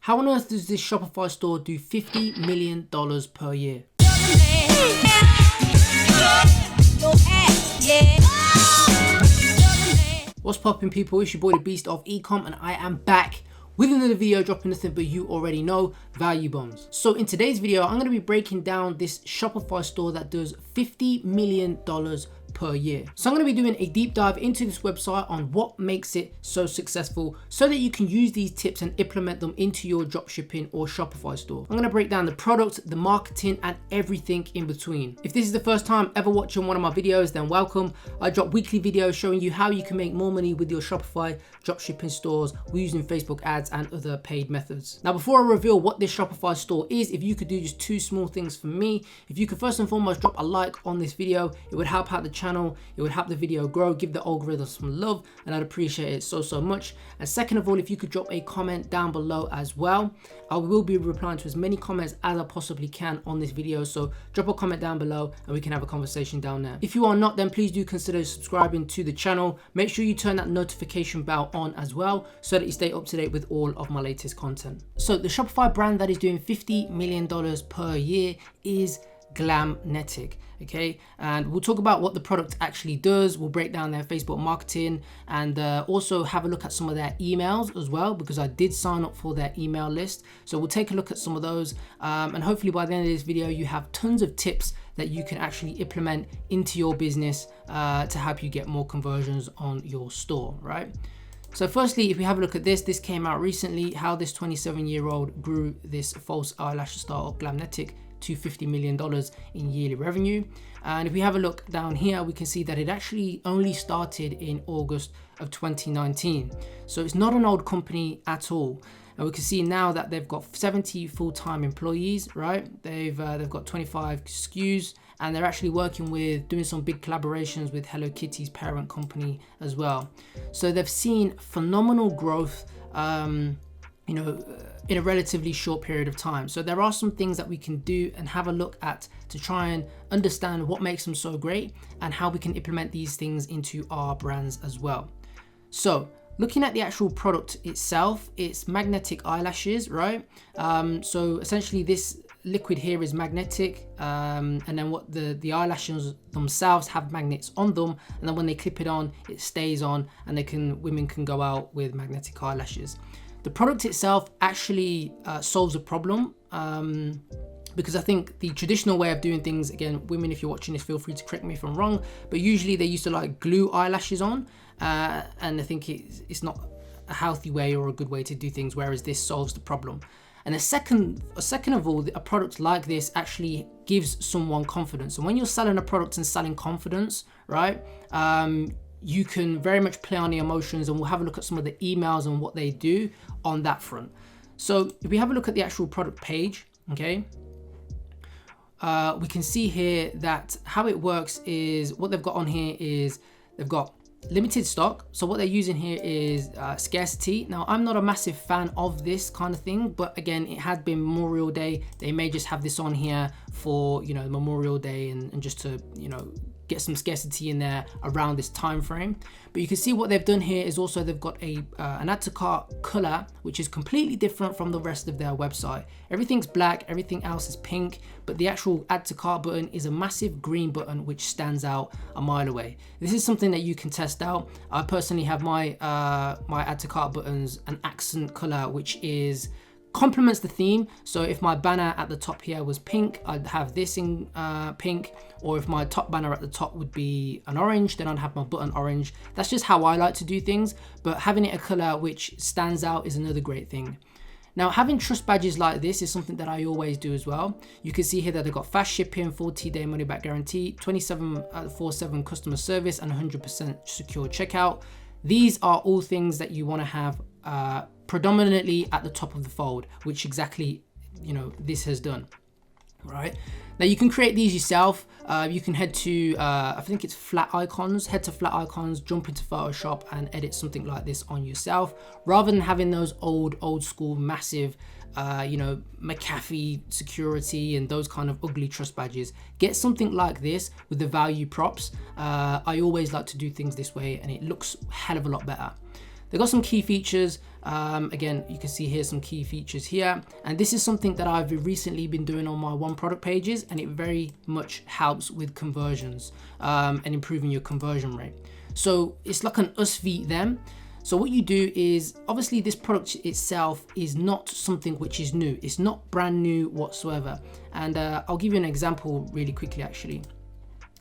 How on earth does this Shopify store do $50 million per year? What's poppin', people? It's your boy the Beast of Ecom, and I am back with another video dropping nothing but you already know, value bombs. So in today's video, I'm going to be breaking down this Shopify store that does $50 million per year. So I'm going to be doing a deep dive into this website on what makes it so successful so that you can use these tips and implement them into your dropshipping or Shopify store. I'm going to break down the product, the marketing, and everything in between. If this is the first time ever watching one of my videos, then welcome. I drop weekly videos showing you how you can make more money with your Shopify dropshipping stores using Facebook ads and other paid methods. Now, before I reveal what this Shopify store is, if you could do just two small things for me. If you could first and foremost drop a like on this video, it would help out the channel, it would help the video grow, give the algorithm some love, and I'd appreciate it so much. And second of all, if you could drop a comment down below as well. I will be replying to as many comments as I possibly can on this video, so drop a comment down below and we can have a conversation down there. If you are not, then please do consider subscribing to the channel. Make sure you turn that notification bell on as well so that you stay up to date with all of my latest content. So the Shopify brand that is doing $50 million per year is Glamnetic. Okay, and we'll talk about what the product actually does. We'll break down their Facebook marketing and also have a look at some of their emails as well, because I did sign up for their email list. So we'll take a look at some of those, and hopefully by the end of this video you have tons of tips that you can actually implement into your business to help you get more conversions on your store, right? So firstly, if we have a look at this came out recently, how this 27-year-old grew this false eyelash startup Glamnetic to $50 million in yearly revenue. And if we have a look down here, we can see that it actually only started in August of 2019. So it's not an old company at all. And we can see now that they've got 70 full-time employees, right? They've got 25 SKUs, and they're actually working with doing some big collaborations with Hello Kitty's parent company as well. So they've seen phenomenal growth, in a relatively short period of time. So there are some things that we can do and have a look at to try and understand what makes them so great and how we can implement these things into our brands as well. So looking at the actual product itself, it's magnetic eyelashes, right? So essentially this liquid here is magnetic, and then what the eyelashes themselves have magnets on them, and then when they clip it on, it stays on, and women can go out with magnetic eyelashes. The product itself actually solves a problem, because I think the traditional way of doing things, again, women, if you're watching this, feel free to correct me if I'm wrong, but usually they used to like glue eyelashes on, and I think it's not a healthy way or a good way to do things, whereas this solves the problem. And a second of all, a product like this actually gives someone confidence. And when you're selling a product and selling confidence, right, you can very much play on the emotions, and we'll have a look at some of the emails and what they do on that front. So if we have a look at the actual product page, okay, we can see here that how it works is what they've got on here is they've got limited stock. So what they're using here is scarcity. Now, I'm not a massive fan of this kind of thing, but again, it has been Memorial Day. They may just have this on here for, Memorial Day and just to, get some scarcity in there around this time frame. But you can see what they've done here is also they've got an add to cart color, which is completely different from the rest of their website. Everything's black, everything else is pink, but the actual add to cart button is a massive green button which stands out a mile away. This is something that you can test out. I personally have my add to cart buttons an accent color, which complements the theme. So if my banner at the top here was pink, I'd have this in pink, or if my top banner at the top would be an orange, then I'd have my button orange. That's just how I like to do things, but having it a color which stands out is another great thing. Now, having trust badges like this is something that I always do as well. You can see here that they've got fast shipping, 40-day money back guarantee, 24/7 customer service, and 100% secure checkout. These are all things that you want to have predominantly at the top of the fold, which exactly this has done. Right now, you can create these yourself. You can head to I think it's Flat Icons, jump into Photoshop and edit something like this on yourself, rather than having those old school massive McAfee security and those kind of ugly trust badges. Get something like this with the value props. I always like to do things this way, and it looks a hell of a lot better. They've got some key features. Again, you can see here some key features here, and this is something that I've recently been doing on my one product pages, and it very much helps with conversions and improving your conversion rate. So it's like an us v them. So what you do is, obviously this product itself is not something which is new. It's not brand new whatsoever. And I'll give you an example really quickly actually.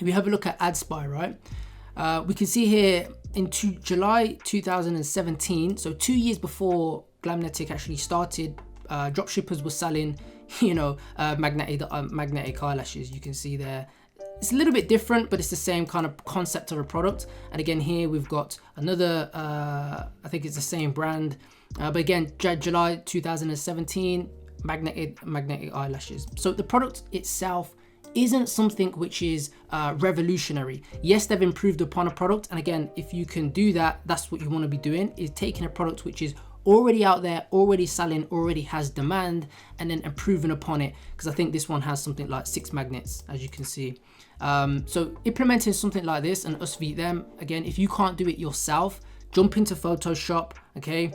If you have a look at AdSpy, right? We can see here in July 2017, so 2 years before Glamnetic actually started, dropshippers were selling, magnetic eyelashes. You can see there. It's a little bit different, but it's the same kind of concept of a product. And again, here we've got another, I think it's the same brand. But again, July 2017, magnetic eyelashes. So the product itself isn't something which is revolutionary. Yes, they've improved upon a product. And again, if you can do that, that's what you want to be doing, is taking a product which is already out there, already selling, already has demand, and then improving upon it. Because I think this one has something like 6 magnets, as you can see. So implementing something like this and us v them, again, if you can't do it yourself, jump into Photoshop, okay,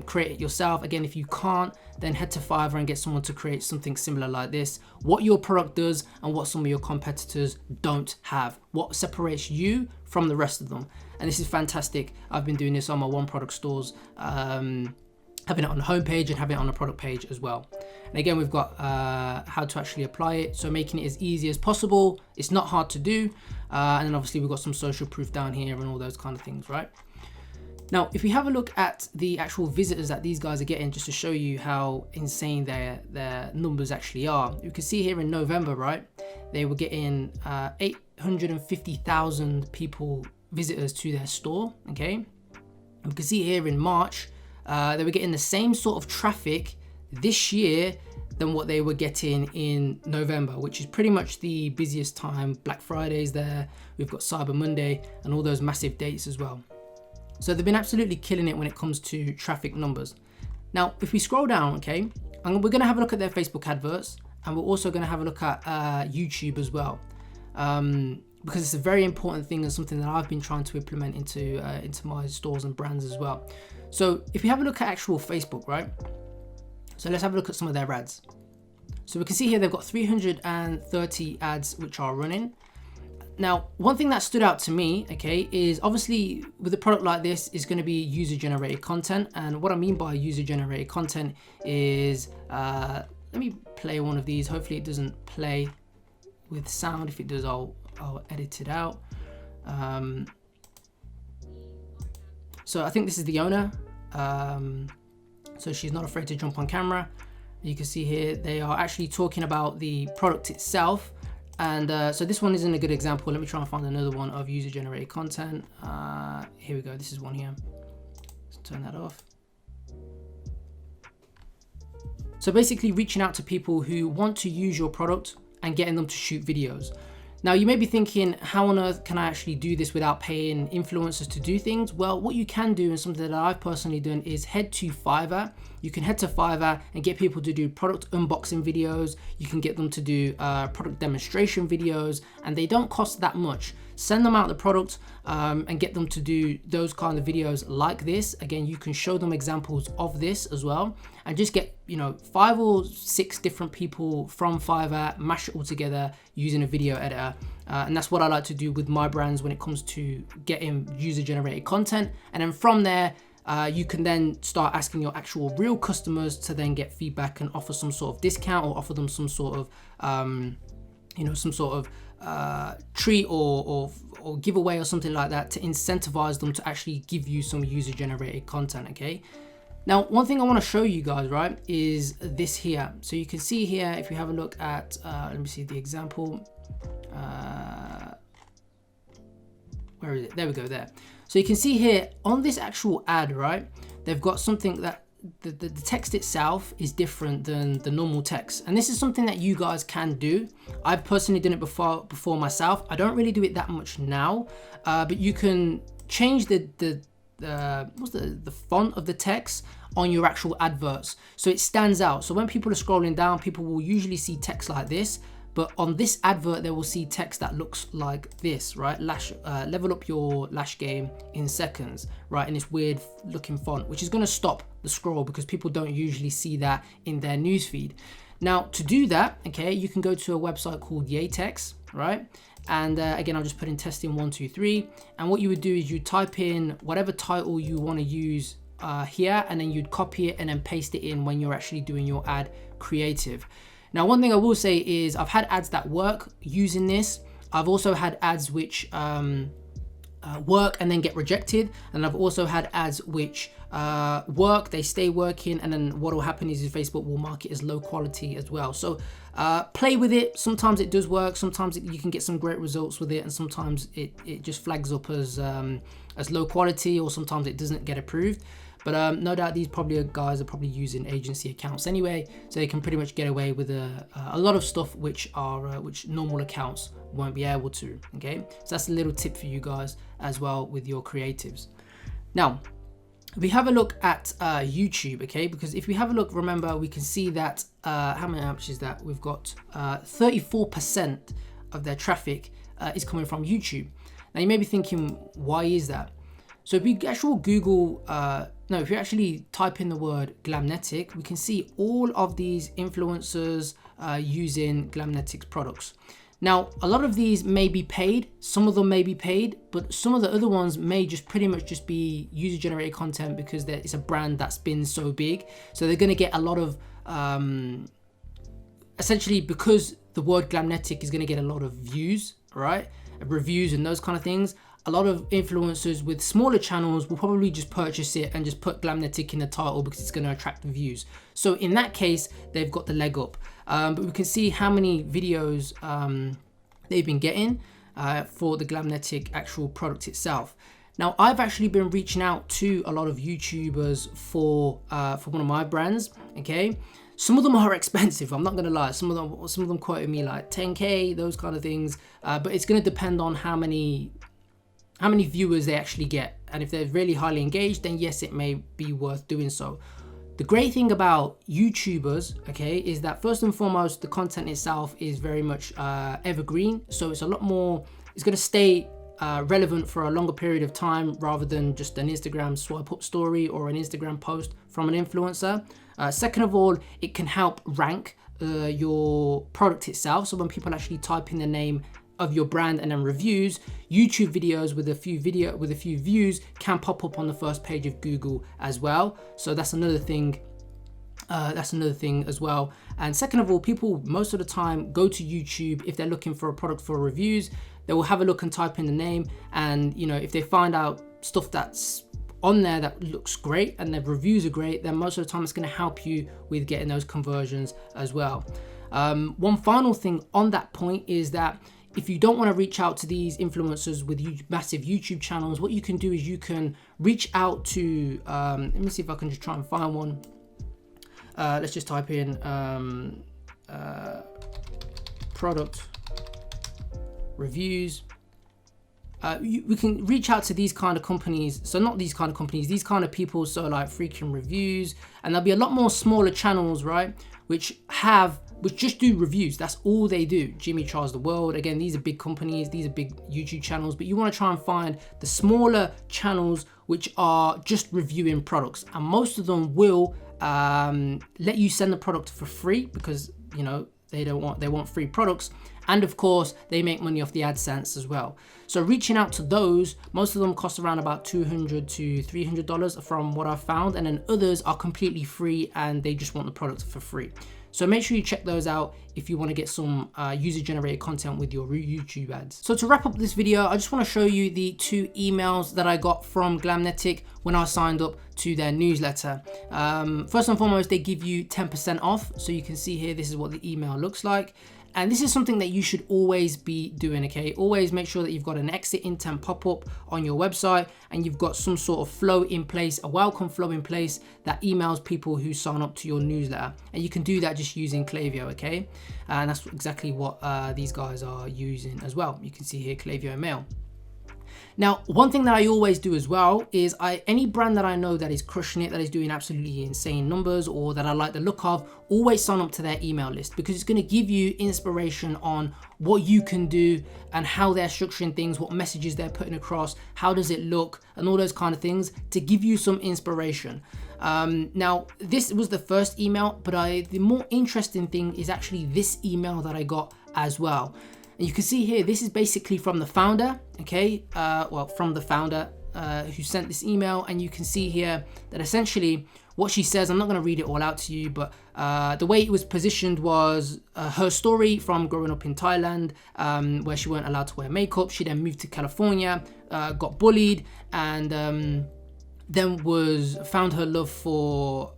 create it yourself. Again, if you can't, then head to Fiverr and get someone to create something similar like this. What your product does and what some of your competitors don't have, what separates you from the rest of them. And this is fantastic. I've been doing this on my one product stores, having it on the homepage and having it on the product page as well. And again, we've got how to actually apply it, so making it as easy as possible. It's not hard to do. And then obviously we've got some social proof down here and all those kind of things, right? Now, if we have a look at the actual visitors that these guys are getting, just to show you how insane their numbers actually are, you can see here in November, right, they were getting 850,000 visitors to their store, okay? And we can see here in March, they were getting the same sort of traffic this year than what they were getting in November, which is pretty much the busiest time. Black Friday's there, we've got Cyber Monday and all those massive dates as well. So they've been absolutely killing it when it comes to traffic numbers. Now, if we scroll down, okay, we're going to have a look at their Facebook adverts, and we're also going to have a look at YouTube as well, because it's a very important thing and something that I've been trying to implement into my stores and brands as well. So if we have a look at actual Facebook, right? So let's have a look at some of their ads. So we can see here they've got 330 ads which are running. Now, one thing that stood out to me, okay, is obviously with a product like this is going to be user-generated content. And what I mean by user-generated content is, let me play one of these. Hopefully it doesn't play with sound. If it does, I'll edit it out. So I think this is the owner. So she's not afraid to jump on camera. You can see here they are actually talking about the product itself. And so this one isn't a good example. Let me try and find another one of user-generated content. Here we go. This is one here. Let's turn that off. So basically reaching out to people who want to use your product and getting them to shoot videos. Now you may be thinking, how on earth can I actually do this without paying influencers to do things? Well, what you can do, and something that I've personally done, is head to Fiverr. You can head to Fiverr and get people to do product unboxing videos. You can get them to do product demonstration videos, and they don't cost that much. Send them out the product and get them to do those kind of videos like this. Again, you can show them examples of this as well, and just get 5 or 6 different people from Fiverr, mash it all together using a video editor. And that's what I like to do with my brands when it comes to getting user-generated content. And then from there, you can then start asking your actual real customers to then get feedback and offer some sort of discount, or offer them some sort of treat or giveaway or something like that, to incentivize them to actually give you some user-generated content. Okay. Now, one thing I want to show you guys, right, is this here. So you can see here, if you have a look at, let me see the example. Where is it? There we go, there. So you can see here on this actual ad, right, they've got something that the text itself is different than the normal text. And this is something that you guys can do. I've personally done it before myself. I don't really do it that much now, but you can change the font of the text on your actual adverts, so it stands out. So when people are scrolling down, people will usually see text like this, but on this advert, they will see text that looks like this, right? Level up your lash game in seconds, right? In this weird looking font, which is going to stop the scroll because people don't usually see that in their newsfeed. Now, to do that, okay, you can go to a website called Yatex, right? And again, I'll just put in testing 1, 2, 3. And what you would do is you type in whatever title you want to use here, and then you'd copy it and then paste it in when you're actually doing your ad creative. Now, one thing I will say is I've had ads that work using this. I've also had ads which work and then get rejected, and I've also had ads which work, they stay working, and then what will happen is Facebook will mark it as low quality as well. So play with it. Sometimes it does work, sometimes you can get some great results with it, and sometimes it just flags up as low quality, or sometimes it doesn't get approved. But no doubt these guys are probably using agency accounts anyway, so they can pretty much get away with a lot of stuff which normal accounts won't be able to. Okay, so that's a little tip for you guys as well with your creatives. Now, we have a look at YouTube, okay? Because if we have a look, remember, we can see that how much is that? We've got 34% of their traffic is coming from YouTube. Now you may be thinking, why is that? So if we actually Google, if you actually type in the word Glamnetic, we can see all of these influencers using Glamnetic's products. Now, a lot of these may be paid, some of them may be paid, but some of the other ones may just pretty much just be user-generated content because it's a brand that's been so big. So they're going to get a lot of, essentially because the word Glamnetic is going to get a lot of views, right? Reviews and those kind of things. A lot of influencers with smaller channels will probably just purchase it and just put Glamnetic in the title because it's going to attract views. So in that case, they've got the leg up. But we can see how many videos they've been getting for the Glamnetic actual product itself. Now, I've actually been reaching out to a lot of YouTubers for one of my brands. Okay, some of them are expensive. I'm not gonna lie. Some of them quoted me like 10K, those kind of things. But it's gonna depend on how many viewers they actually get, and if they're really highly engaged, then yes, it may be worth doing so. The great thing about YouTubers, okay, is that first and foremost, the content itself is very much evergreen, so it's a lot more, it's going to stay relevant for a longer period of time rather than just an Instagram swipe up story or an Instagram post from an influencer. Second of all, it can help rank your product itself, so when people actually type in the name of your brand and then reviews, YouTube videos with a few views can pop up on the first page of Google as well. So that's another thing. As well. And second of all, people most of the time go to YouTube if they're looking for a product for reviews. They will have a look and type in the name, and if they find out stuff that's on there that looks great and their reviews are great, then most of the time it's going to help you with getting those conversions as well. One final thing on that point is that if you don't want to reach out to these influencers with massive YouTube channels, what you can do is you can reach out to, let me see if I can just try and find one. Let's just type in product reviews. We can reach out to these kind of companies. So not these kind of companies, these kind of people. So like Freaking Reviews, and there'll be a lot more smaller channels, right? Which just do reviews. That's all they do. Jimmy Charles the World. Again, these are big companies. These are big YouTube channels, but you want to try and find the smaller channels which are just reviewing products. And most of them will let you send the product for free because, they want free products. And of course, they make money off the AdSense as well. So reaching out to those, most of them cost around about $200 to $300 from what I've found. And then others are completely free and they just want the product for free. So make sure you check those out if you want to get some user-generated content with your YouTube ads. So to wrap up this video, I just want to show you the 2 emails that I got from Glamnetic when I signed up to their newsletter. First and foremost, they give you 10% off. So you can see here, this is what the email looks like. And this is something that you should always be doing, okay? Always make sure that you've got an exit intent pop-up on your website and you've got some sort of flow in place, a welcome flow in place that emails people who sign up to your newsletter. And you can do that just using Klaviyo, okay? And that's exactly what these guys are using as well. You can see here Klaviyo Mail. Now, one thing that I always do as well is any brand that I know that is crushing it, that is doing absolutely insane numbers, or that I like the look of, always sign up to their email list, because it's going to give you inspiration on what you can do and how they're structuring things, what messages they're putting across, how does it look, and all those kind of things to give you some inspiration. Now, this was the first email, but the more interesting thing is actually this email that I got as well. And you can see here, this is basically from the founder, okay? From the founder who sent this email, and you can see here that essentially what she says, I'm not going to read it all out to you, but the way it was positioned was her story from growing up in Thailand, where she weren't allowed to wear makeup. She then moved to California, got bullied, and then found her love for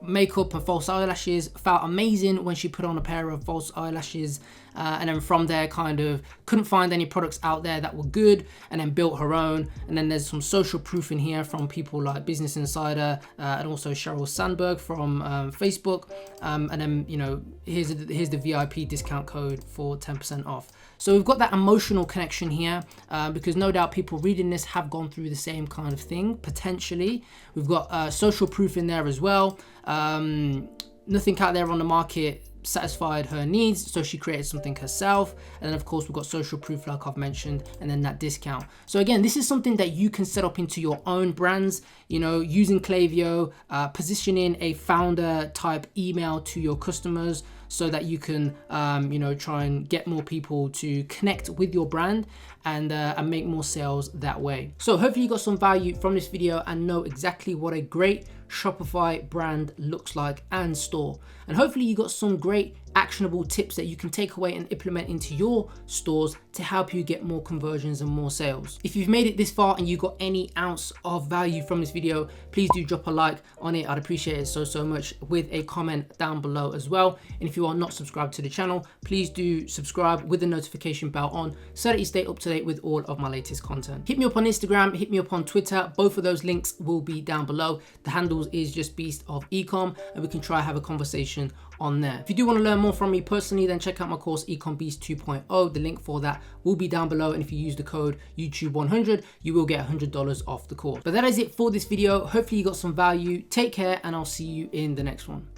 makeup and false eyelashes, felt amazing when she put on a pair of false eyelashes, and then from there kind of couldn't find any products out there that were good, and then built her own. And then there's some social proof in here from people like Business Insider and also Sheryl Sandberg from Facebook, and then, you know, here's the VIP discount code for 10% off. So we've got that emotional connection here, because no doubt people reading this have gone through the same kind of thing, potentially. We've got social proof in there as well. Nothing out there on the market satisfied her needs, so she created something herself. And then of course we've got social proof like I've mentioned, and then that discount. So again, this is something that you can set up into your own brands, you know, using Klaviyo, positioning a founder type email to your customers, so that you can, you know, try and get more people to connect with your brand and make more sales that way. So hopefully you got some value from this video and know exactly what a great Shopify brand looks like and store. And hopefully you got some great actionable tips that you can take away and implement into your stores to help you get more conversions and more sales. If you've made it this far and you got any ounce of value from this video, please do drop a like on it. I'd appreciate it so much, with a comment down below as well. And if you are not subscribed to the channel, please do subscribe with the notification bell on, so that you stay up to date with all of my latest content. Hit me up on Instagram, hit me up on Twitter. Both of those links will be down below. The handles is just Beast of Ecom, and we can try have a conversation on there. If you do want to learn more from me personally, then check out my course Ecom Beast 2.0. The link for that will be down below, and if you use the code YouTube100, you will get $100 off the course. But that is it for this video. Hopefully you got some value. Take care, and I'll see you in the next one.